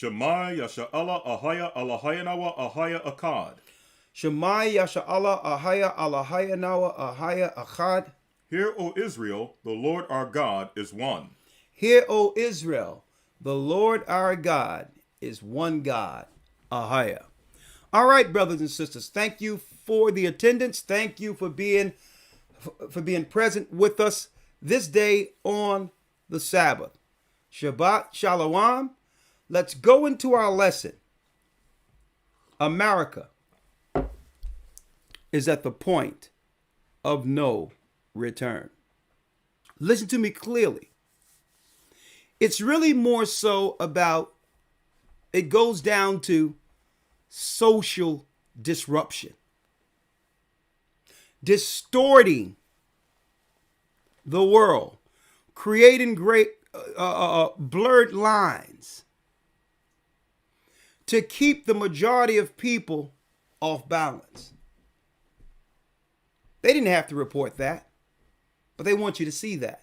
Shema Yasha'Allah Ahaya Allahayanawa Ahaya Akkad. Shema Yasha'Allah Ahaya Allahayanawa Ahaya Akkad. Hear, O Israel, the Lord our God is one. Hear, O Israel, the Lord our God is one God. Ahaya. All right, brothers and sisters, thank you for the attendance. Thank you for being present with us this day on the Sabbath. Shabbat Shalom. Let's go into our lesson. America is at the point of no return. Listen to me clearly. It's really more so about, it goes down to social disruption, distorting the world, creating great blurred lines to keep the majority of people off balance. They didn't have to report that, but they want you to see that.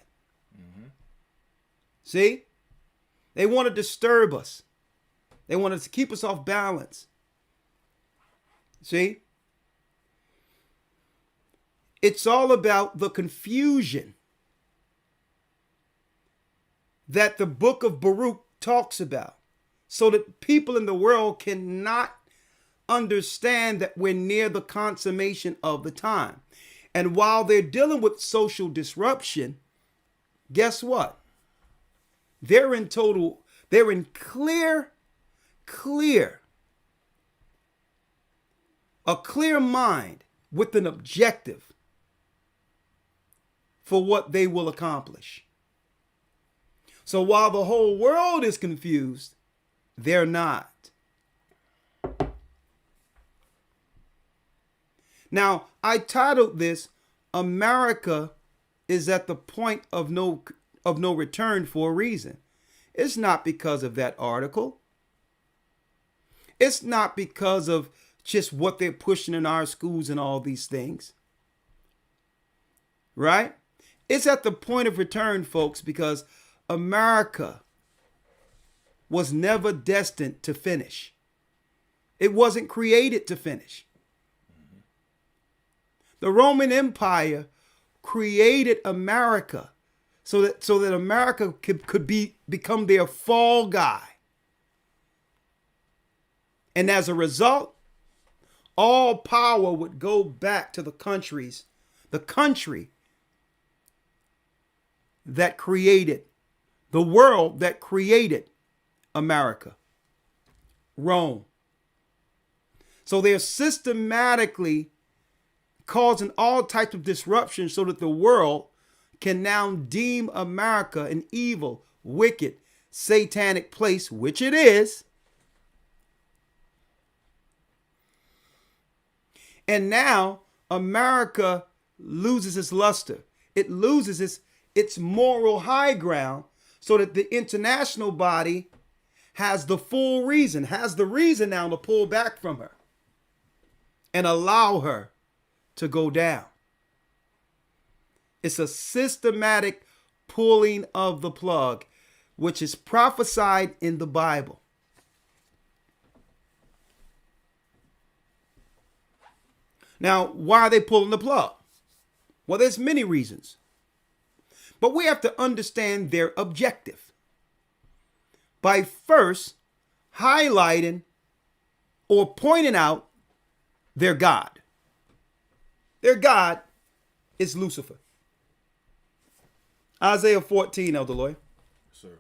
Mm-hmm. See? They want to disturb us. They want to keep us off balance. See? It's all about the confusion that the book of Baruch talks about, so that people in the world cannot understand that we're near the consummation of the time. And while they're dealing with social disruption, guess what? They're in clear mind with an objective for what they will accomplish. So while the whole world is confused, they're not. Now, I titled this, America is at the point of no return, for a reason. It's not because of that article. It's not because of just what they're pushing in our schools and all these things. Right? It's at the point of return, folks, because America was never destined to finish. It wasn't created to finish. Mm-hmm. The Roman Empire created America so that America could become their fall guy. And as a result, all power would go back to the country that created, the world that created America, Rome. So they're systematically causing all types of disruption so that the world can now deem America an evil, wicked, satanic place, which it is. And now America loses its luster. It loses its moral high ground, so that the international body has the reason now to pull back from her and allow her to go down. It's a systematic pulling of the plug, which is prophesied in the Bible. Now, why are they pulling the plug? Well, there's many reasons. But we have to understand their objective by first highlighting or pointing out their God. Their God is Lucifer. Isaiah 14, Elder Lloyd. Sir.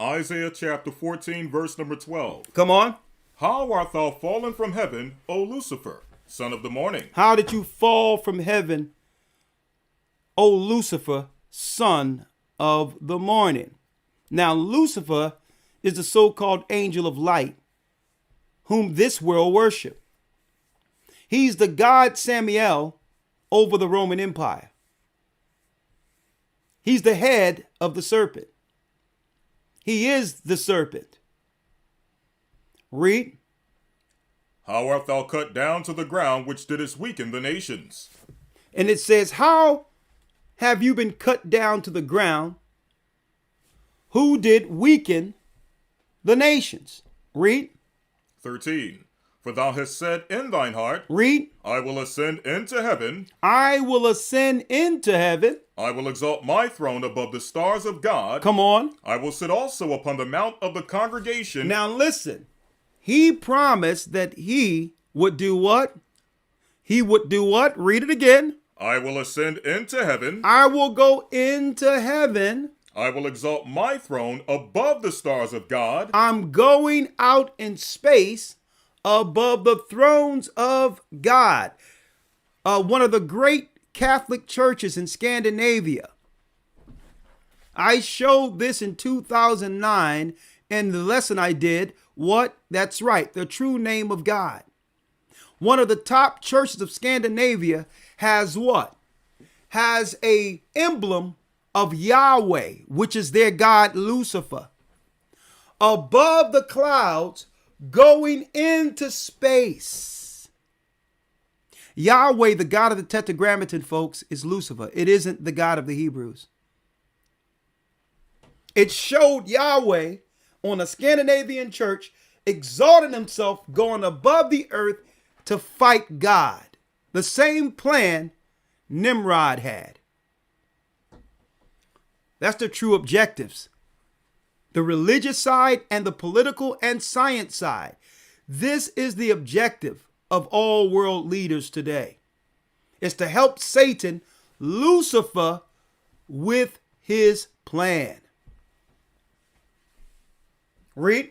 Isaiah chapter 14, verse number 12. Come on. How art thou fallen from heaven, O Lucifer, son of the morning? How did you fall from heaven, O Lucifer, son of the morning? Now, Lucifer is the so-called angel of light, whom this world worship. He's the god Samael over the Roman Empire. He's the head of the serpent. He is the serpent. Read. How art thou cut down to the ground, which didst weaken the nations? And it says, how have you been cut down to the ground, who did weaken the nations. Read. 13. For thou hast said in thine heart, Read. I will ascend into heaven. I will ascend into heaven. I will exalt my throne above the stars of God. Come on. I will sit also upon the mount of the congregation. Now listen. He promised that he would do what? He would do what? Read it again. I will ascend into heaven. I will go into heaven. I will exalt my throne above the stars of God. I'm going out in space above the thrones of God. One of the great Catholic churches in Scandinavia. I showed this in 2009 in the lesson I did. What? That's right, the true name of God. One of the top churches of Scandinavia has what? Has a emblem of Yahweh, which is their god Lucifer, above the clouds going into space. Yahweh, the God of the Tetragrammaton, folks, is Lucifer. It isn't the God of the Hebrews. It showed Yahweh on a Scandinavian church exalting himself, going above the earth to fight God. The same plan Nimrod had. That's the true objectives. The religious side and the political and science side. This is the objective of all world leaders today. It's to help Satan, Lucifer, with his plan. Read.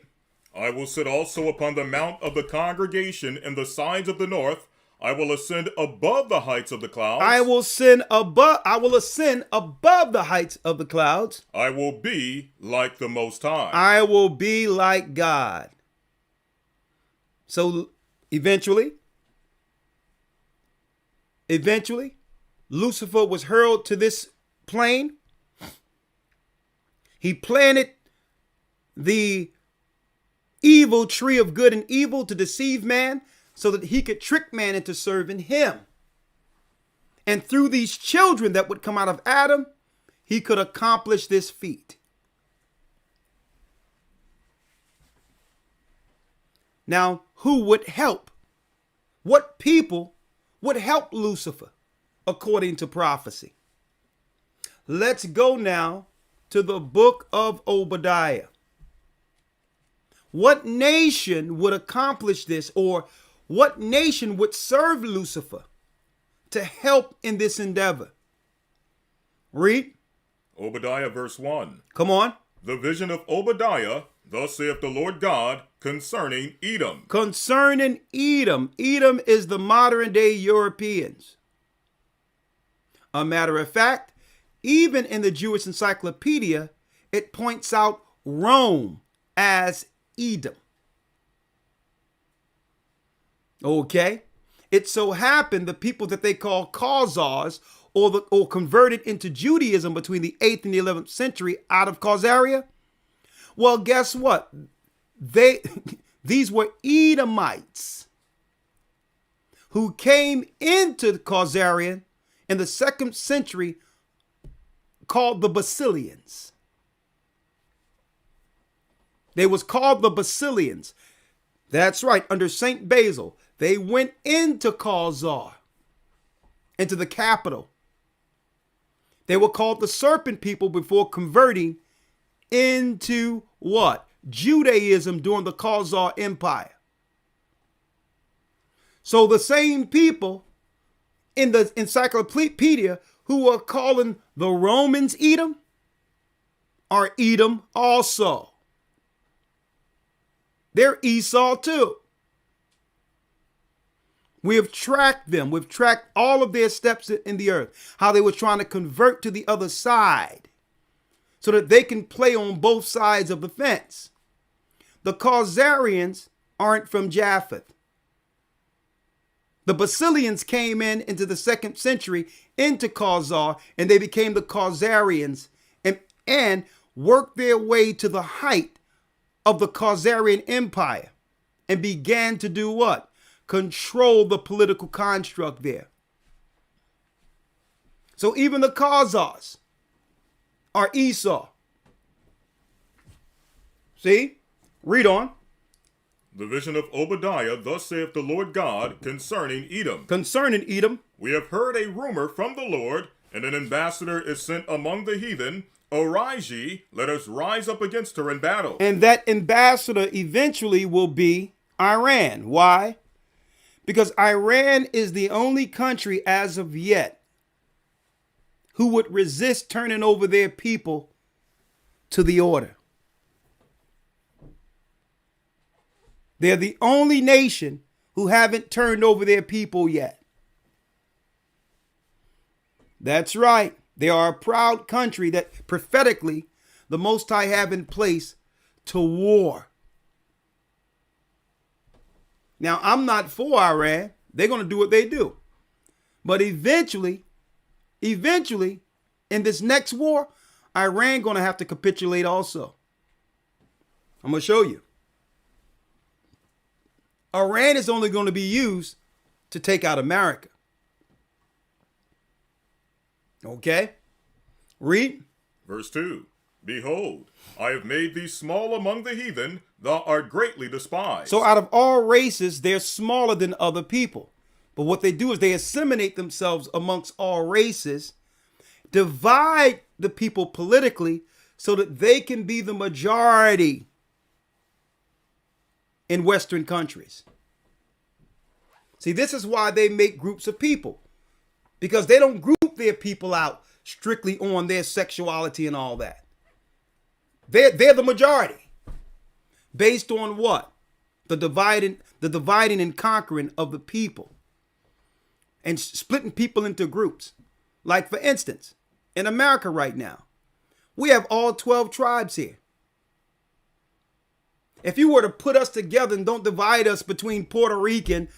I will sit also upon the mount of the congregation in the sides of the north. I will ascend above the heights of the clouds. I will ascend above the heights of the clouds. I will be like the Most High. I will be like God. So eventually, Lucifer was hurled to this plane. He planted the evil tree of good and evil to deceive man so that he could trick man into serving him. And through these children that would come out of Adam, he could accomplish this feat. Now, who would help? What people would help Lucifer according to prophecy? Let's go now to the book of Obadiah. What nation would accomplish this, or what nation would serve Lucifer to help in this endeavor? Read. Obadiah verse 1. Come on. The vision of Obadiah, thus saith the Lord God, concerning Edom. Concerning Edom. Edom is the modern day Europeans. A matter of fact, even in the Jewish Encyclopedia, it points out Rome as Edom. Okay. It so happened the people that they call Khazars or converted into Judaism between the 8th and the 11th century out of Khazaria. Well, guess what? These were Edomites who came into Khazarian in the 2nd century, called the Basilians. They was called the Basilians. That's right, under Saint Basil. They went into Khazar, into the capital. They were called the Serpent People before converting into what? Judaism during the Khazar Empire. So the same people in the encyclopedia who are calling the Romans Edom are Edom also. They're Esau too. We have tracked them. We've tracked all of their steps in the earth, how they were trying to convert to the other side so that they can play on both sides of the fence. The Khazarians aren't from Japheth. The Basilians came into the 2nd century into Khazar, and they became the Khazarians and worked their way to the height of the Khazarian Empire and began to do what? Control the political construct there. So even the Khazars are Esau. See? Read on. The vision of Obadiah, thus saith the Lord God, concerning Edom. Concerning Edom. We have heard a rumor from the Lord, and an ambassador is sent among the heathen. Arise ye, let us rise up against her in battle. And that ambassador eventually will be Iran. Why? Because Iran is the only country as of yet who would resist turning over their people to the order. They're the only nation who haven't turned over their people yet. That's right. They are a proud country that prophetically the Most High have in place to war. Now, I'm not for Iran. They're going to do what they do. But eventually, in this next war, Iran going to have to capitulate also. I'm going to show you. Iran is only going to be used to take out America. Okay? Read. Verse 2. Behold, I have made thee small among the heathen, thou art greatly despised. So out of all races, they're smaller than other people. But what they do is they assimilate themselves amongst all races, divide the people politically so that they can be the majority in Western countries. See, this is why they make groups of people, because they don't group their people out strictly on their sexuality and all that. They're the majority. Based on what? The dividing and conquering of the people. And splitting people into groups. Like, for instance, in America right now, we have all 12 tribes here. If you were to put us together and don't divide us between Puerto Rican,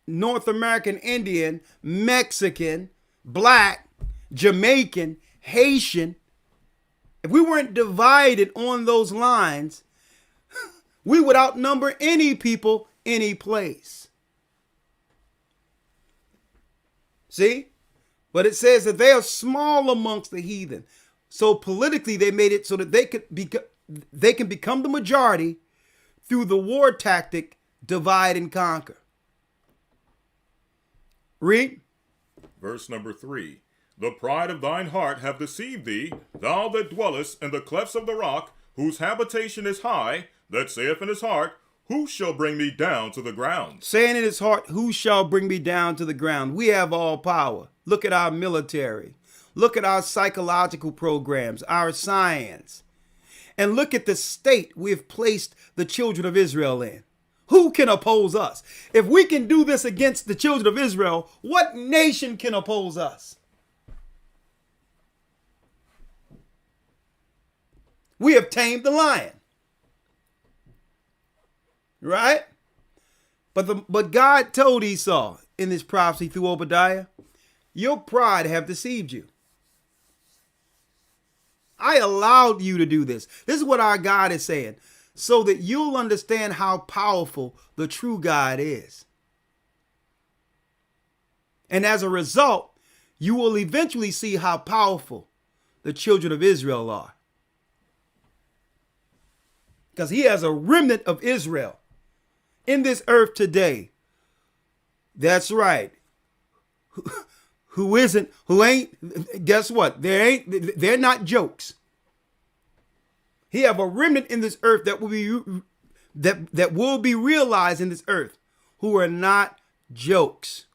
North American Indian, Mexican, Black, Jamaican, Haitian, if we weren't divided on those lines, we would outnumber any people, any place. See? But it says that they are small amongst the heathen. So politically, they made it so that they can become the majority through the war tactic, divide and conquer. Read. Verse number 3. The pride of thine heart have deceived thee, thou that dwellest in the clefts of the rock, whose habitation is high, that saith in his heart, who shall bring me down to the ground? Saying in his heart, who shall bring me down to the ground? We have all power. Look at our military. Look at our psychological programs, our science. And look at the state we've placed the children of Israel in. Who can oppose us? If we can do this against the children of Israel, what nation can oppose us? We have tamed the lion. Right? But God told Esau in this prophecy through Obadiah, your pride have deceived you. I allowed you to do this. This is what our God is saying, so that you'll understand how powerful the true God is. And as a result, you will eventually see how powerful the children of Israel are. Because he has a remnant of Israel in this earth today. That's right. Who ain't, guess what? They're not jokes. He have a remnant in this earth that will be realized in this earth who are not jokes.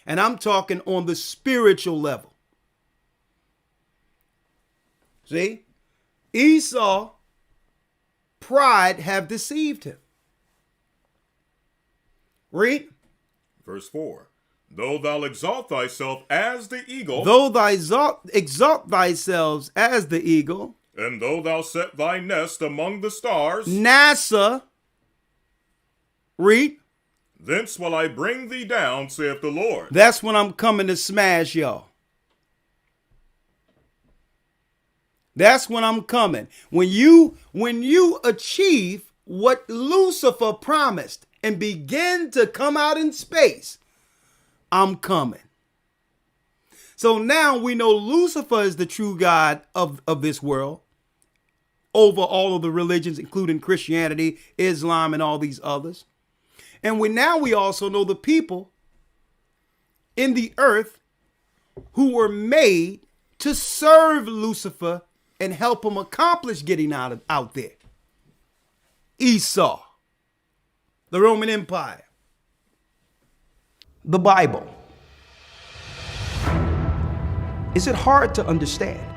And I'm talking on the spiritual level. See? Esau, pride have deceived him. Read. Verse 4. Though thou exalt thyself as the eagle. Though thou exalt thyself as the eagle. And though thou set thy nest among the stars. NASA. Read. Thence will I bring thee down, saith the Lord. That's when I'm coming to smash y'all. That's when I'm coming. When you achieve what Lucifer promised and begin to come out in space, I'm coming. So now we know Lucifer is the true God of this world. over all of the religions, including Christianity, Islam, and all these others. And we also know the people in the earth who were made to serve Lucifer and help him accomplish getting out there. Esau, the Roman Empire, the Bible. Is it hard to understand?